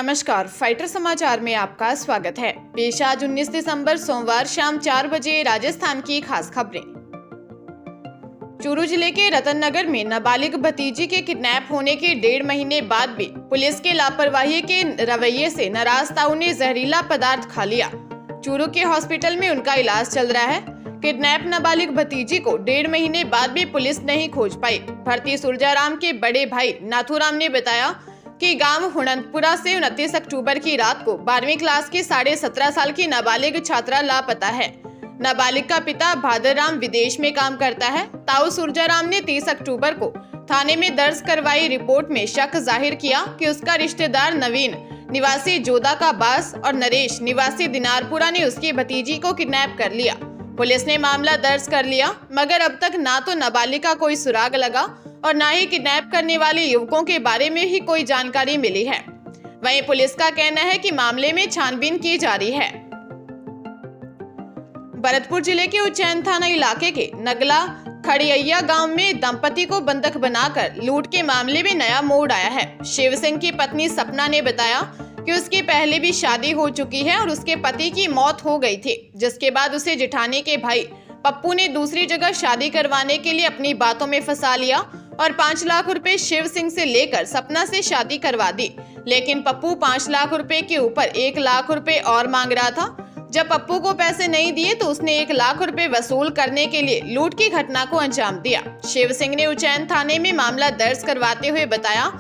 नमस्कार, फाइटर समाचार में आपका स्वागत है। पेश आज 19 दिसंबर सोमवार शाम 4 बजे राजस्थान की खास खबरें। चूरू जिले के रतन नगर में नाबालिग भतीजी के किडनैप होने के 1.5 महीने बाद भी पुलिस के लापरवाही के रवैये से नाराज ताऊ ने जहरीला पदार्थ खा लिया। चूरू के हॉस्पिटल में उनका इलाज चल रहा है। किडनैप नाबालिग भतीजी को 1.5 महीने बाद भी पुलिस नहीं खोज पाई। भर्ती सुरजाराम के बड़े भाई नाथूराम ने बताया कि गांव हुणंतपुरा से 29 अक्टूबर की रात को 12वीं क्लास की 17.5 साल की नाबालिग छात्रा लापता है। नाबालिग का पिता भादरराम विदेश में काम करता है। ताऊ सुरजाराम ने 30 अक्टूबर को थाने में दर्ज करवाई रिपोर्ट में शक जाहिर किया कि उसका रिश्तेदार नवीन निवासी जोधा का बास और नरेश निवासी दिनारपुरा ने उसकी भतीजी को किडनैप कर लिया। पुलिस ने मामला दर्ज कर लिया, मगर अब तक ना तो नाबालिग का कोई सुराग लगा और ना ही किडनैप करने वाले युवकों के बारे में ही कोई जानकारी मिली है। वहीं पुलिस का कहना है कि मामले में छानबीन की जा रही है। भरतपुर जिले के उज्जैन थाना इलाके के नगला खड़िया गांव में दंपति को बंधक बनाकर लूट के मामले में नया मोड़ आया है। शिव सिंह की पत्नी सपना ने बताया कि उसकी पहले भी शादी हो चुकी है और उसके पति की मौत हो गई थी, जिसके बाद उसे जेठानी के भाई पप्पू ने दूसरी जगह शादी करवाने के लिए अपनी बातों में फंसा लिया और 5 लाख रुपए शिव सिंह से लेकर सपना से शादी करवा दी। लेकिन पप्पू 5 लाख रुपए के ऊपर 1 लाख रुपए और मांग रहा था। जब पप्पू को पैसे नहीं दिए तो उसने 1 लाख रुपए वसूल करने के लिए लूट की घटना को अंजाम दिया। शिव सिंह ने उज्जैन थाने में मामला दर्ज करवाते हुए बताया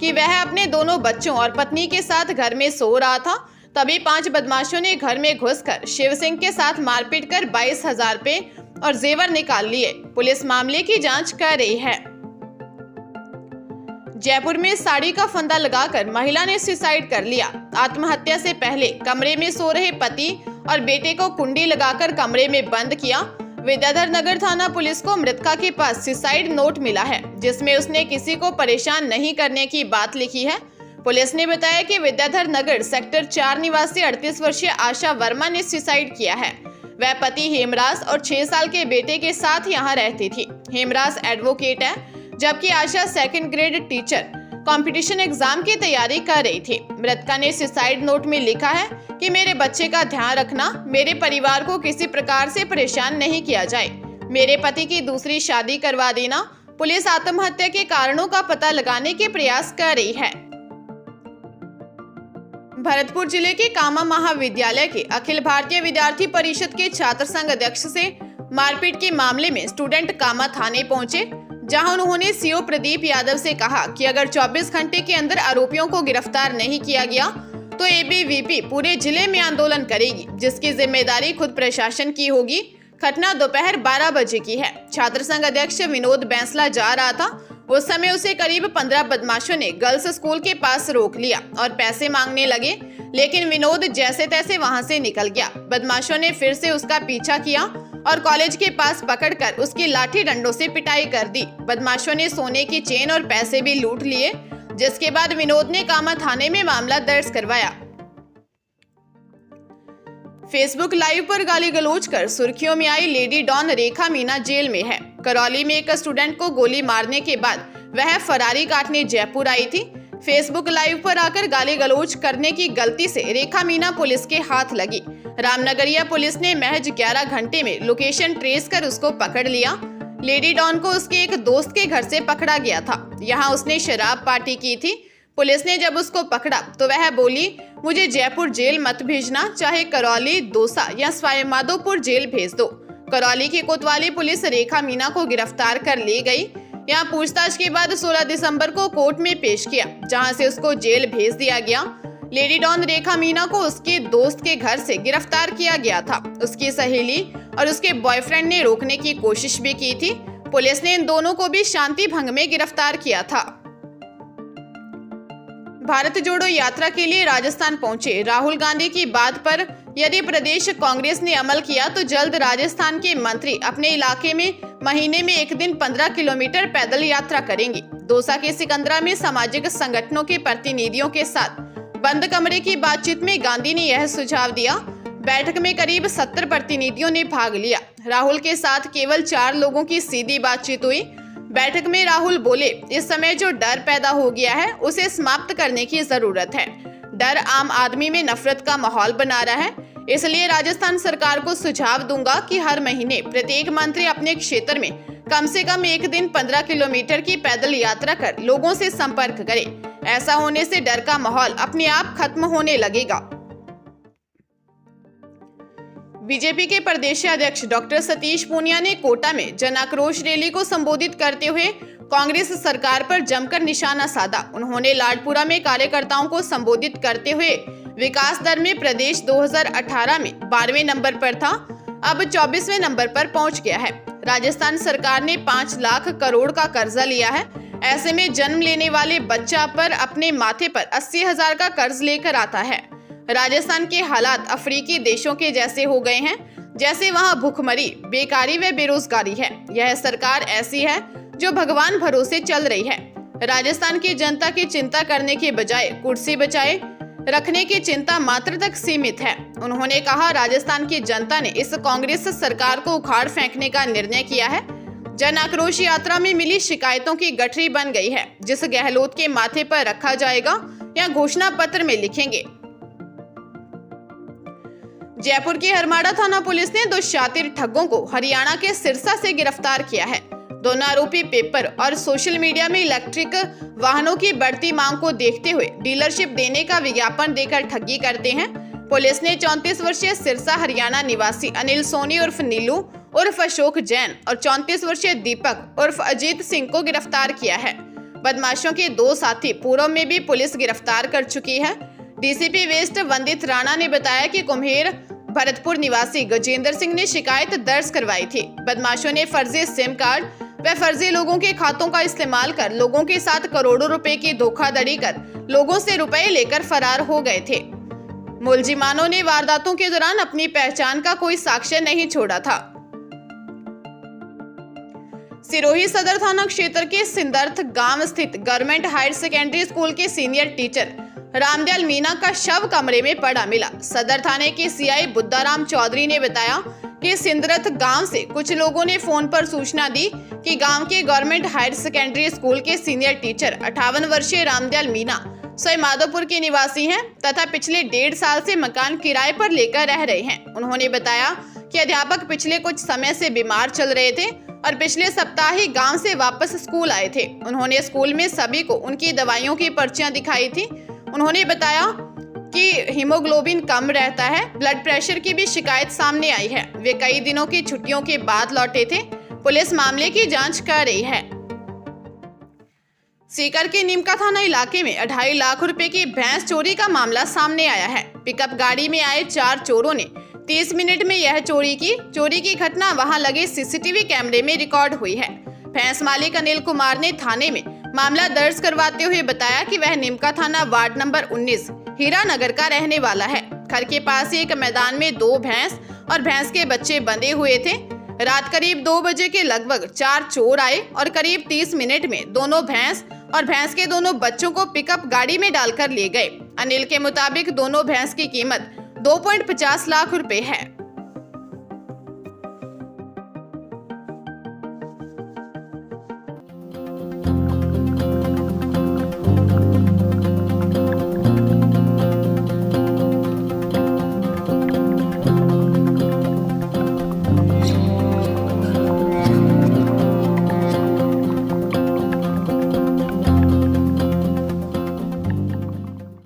कि वह अपने दोनों बच्चों और पत्नी के साथ घर में सो रहा था। तभी 5 बदमाशों ने घर में घुसकर शिव सिंह के साथ मारपीट कर 22,000 रुपए और जेवर निकाल लिए। पुलिस मामले की जांच कर रही है। जयपुर में साड़ी का फंदा लगाकर महिला ने सुसाइड कर लिया। आत्महत्या से पहले कमरे में सो रहे पति और बेटे को कुंडी लगाकर कमरे में बंद किया। विद्याधर नगर थाना पुलिस को मृतका के पास सुसाइड नोट मिला है, जिसमें उसने किसी को परेशान नहीं करने की बात लिखी है। पुलिस ने बताया कि विद्याधर नगर सेक्टर 4 निवासी 38 वर्षीय आशा वर्मा ने सुसाइड किया है। वह पति हेमराज और 6 साल के बेटे के साथ यहाँ रहती थी। हेमराज एडवोकेट है, जबकि आशा 2nd grade teacher competition exam की तैयारी कर रही थी। मृतका ने सुसाइड नोट में लिखा है कि मेरे बच्चे का ध्यान रखना, मेरे परिवार को किसी प्रकार से परेशान नहीं किया जाए, मेरे पति की दूसरी शादी करवा देना। पुलिस आत्महत्या के कारणों का पता लगाने के प्रयास कर रही है। भरतपुर जिले के कामा महाविद्यालय के अखिल भारतीय विद्यार्थी परिषद के छात्र संघ अध्यक्ष से मारपीट के मामले में स्टूडेंट कामा थाने पहुंचे, जहां उन्होंने सीओ प्रदीप यादव से कहा कि अगर 24 घंटे के अंदर आरोपियों को गिरफ्तार नहीं किया गया तो एबीवीपी पूरे जिले में आंदोलन करेगी, जिसकी जिम्मेदारी खुद प्रशासन की होगी। घटना दोपहर 12 बजे की है। छात्र संघ अध्यक्ष विनोद बैंसला जा रहा था। उस समय उसे करीब 15 बदमाशों ने गर्ल्स स्कूल के पास रोक लिया और पैसे मांगने लगे, लेकिन विनोद जैसे तैसे वहां से निकल गया। बदमाशों ने फिर से उसका पीछा किया और कॉलेज के पास पकड़कर उसकी लाठी डंडों से पिटाई कर दी। बदमाशों ने सोने की चेन और पैसे भी लूट लिए, जिसके बाद विनोद ने कामा थाने में मामला दर्ज करवाया। फेसबुक लाइव पर गाली गलौज कर सुर्खियों में आई लेडी डॉन रेखा मीना जेल में है। करौली में एक स्टूडेंट को गोली मारने के बाद वह फरारी काटने जयपुर आई थी। फेसबुक लाइव पर आकर गाली गलौज करने की गलती से रेखा मीना पुलिस के हाथ लगी। रामनगरिया पुलिस ने महज 11 घंटे में लोकेशन ट्रेस कर उसको पकड़ लिया। लेडी डॉन को उसके एक दोस्त के घर से पकड़ा गया था। यहाँ उसने शराब पार्टी की थी। पुलिस ने जब उसको पकड़ा तो वह बोली, मुझे जयपुर जेल मत भेजना, चाहे करौली, दौसा या सवाई माधोपुर जेल भेज दो। करौली की कोतवाली पुलिस रेखा मीना को गिरफ्तार कर ले गई। यहाँ पूछताछ के बाद 16 दिसंबर को कोर्ट में पेश किया, जहां से उसको जेल भेज दिया गया। लेडी डॉन रेखा मीना को उसके दोस्त के घर से गिरफ्तार किया गया था। उसकी सहेली और उसके बॉयफ्रेंड ने रोकने की कोशिश भी की थी। पुलिस ने इन दोनों को भी शांति भंग में गिरफ्तार किया था। भारत जोड़ो यात्रा के लिए राजस्थान पहुंचे राहुल गांधी की बात पर यदि प्रदेश कांग्रेस ने अमल किया तो जल्द राजस्थान के मंत्री अपने इलाके में महीने में एक दिन 15 किलोमीटर पैदल यात्रा करेंगे। दौसा के सिकंदरा में सामाजिक संगठनों के प्रतिनिधियों के साथ बंद कमरे की बातचीत में गांधी ने यह सुझाव दिया। बैठक में करीब 70 प्रतिनिधियों ने भाग लिया। राहुल के साथ केवल 4 लोगों की सीधी बातचीत हुई। बैठक में राहुल बोले, इस समय जो डर पैदा हो गया है उसे समाप्त करने की जरूरत है। डर आम आदमी में नफरत का माहौल बना रहा है। इसलिए राजस्थान सरकार को सुझाव दूंगा कि हर महीने प्रत्येक मंत्री अपने क्षेत्र में कम से कम एक दिन 15 किलोमीटर की पैदल यात्रा कर लोगों से संपर्क करे। ऐसा होने से डर का माहौल अपने आप खत्म होने लगेगा। बीजेपी के प्रदेश अध्यक्ष डॉक्टर सतीश पूनिया ने कोटा में जन आक्रोश रैली को संबोधित करते हुए कांग्रेस सरकार पर जमकर निशाना साधा। उन्होंने लाडपुरा में कार्यकर्ताओं को संबोधित करते हुए विकास दर में प्रदेश 2018 में 12वें नंबर पर था, अब 24वें नंबर पर पहुंच गया है। राजस्थान सरकार ने 5 लाख करोड़ का कर्जा लिया है। ऐसे में जन्म लेने वाले बच्चा पर अपने माथे पर 80,000 का कर्ज लेकर आता है। राजस्थान के हालात अफ्रीकी देशों के जैसे हो गए हैं, जैसे वहां भूखमरी, बेकारी व बेरोजगारी है। यह सरकार ऐसी है जो भगवान भरोसे चल रही है। राजस्थान की जनता की चिंता करने के बजाय कुर्सी बचाए रखने की चिंता मात्र तक सीमित है। उन्होंने कहा, राजस्थान की जनता ने इस कांग्रेस सरकार को उखाड़ फेंकने का निर्णय किया है। जन आक्रोश यात्रा में मिली शिकायतों की गठरी बन गई है, जिस गहलोत के माथे पर रखा जाएगा या घोषणा पत्र में लिखेंगे। जयपुर की हरमाड़ा थाना पुलिस ने 2 शातिर ठगों को हरियाणा के सिरसा से गिरफ्तार किया है। दोनों आरोपी पेपर और सोशल मीडिया में इलेक्ट्रिक वाहनों की बढ़ती मांग को देखते हुए डीलरशिप देने का विज्ञापन देकर ठगी करते हैं। पुलिस ने 34 वर्षीय सिरसा हरियाणा निवासी अनिल सोनी उर्फ नीलू उर्फ अशोक जैन और 34 वर्षीय दीपक उर्फ अजीत सिंह को गिरफ्तार किया है। बदमाशों के 2 साथी पूर्व में भी पुलिस गिरफ्तार कर चुकी है। डीसीपी वेस्ट वंदित राणा ने बताया कि कुम्हेर भरतपुर निवासी गजेंद्र सिंह ने शिकायत दर्ज करवाई थी। बदमाशों ने फर्जी सिम कार्ड व फर्जी लोगों के खातों का इस्तेमाल कर लोगों के साथ करोड़ों रुपए की धोखाधड़ी कर लोगों से रुपए लेकर फरार हो गए थे। मुलजिमानों ने वारदातों के दौरान अपनी पहचान का कोई साक्ष्य नहीं छोड़ा था। सिरोही सदर थाना क्षेत्र के सिंदर्थ गांव स्थित गवर्नमेंट हायर सेकेंडरी स्कूल के सीनियर टीचर रामदयाल मीना का शव कमरे में पड़ा मिला। सदर थाने के सीआई बुद्धाराम चौधरी ने बताया कि सिंदरथ गांव से कुछ लोगों ने फोन पर सूचना दी कि गांव के गवर्नमेंट हायर सेकेंडरी स्कूल के सीनियर टीचर 58 वर्षीय रामदयाल मीना सवाई माधोपुर के निवासी हैं तथा पिछले 1.5 साल से मकान किराए पर लेकर रह रहे हैं। उन्होंने बताया कि अध्यापक पिछले कुछ समय से बीमार चल रहे थे और पिछले सप्ताह ही गांव से वापस स्कूल आए थे। उन्होंने स्कूल में सभी को उनकी दवाइयों की पर्चियां दिखाई थी। उन्होंने बताया कि हीमोग्लोबिन कम रहता है, ब्लड प्रेशर की भी शिकायत सामने आई है। वे कई दिनों की छुट्टियों के बाद लौटे थे। पुलिस मामले की जांच कर रही है। सीकर के नीमका थाना इलाके में 2.5 लाख रुपए की भैंस चोरी का मामला सामने आया है। पिकअप गाड़ी में आए 4 चोरों ने 30 मिनट में यह चोरी की घटना वहां लगे सीसीटीवी कैमरे में रिकॉर्ड हुई है। भैंस मालिक अनिल कुमार ने थाने में मामला दर्ज करवाते हुए बताया कि वह नीमका थाना वार्ड नंबर 19 हीरा नगर का रहने वाला है। घर के पास एक मैदान में 2 भैंस और भैंस के बच्चे बंधे हुए थे। रात करीब 2 बजे के लगभग 4 चोर आए और करीब 30 मिनट में दोनों भैंस और भैंस के दोनों बच्चों को पिकअप गाड़ी में डालकर ले गए। अनिल के मुताबिक दोनों भैंस की कीमत 2.50 लाख रुपए है।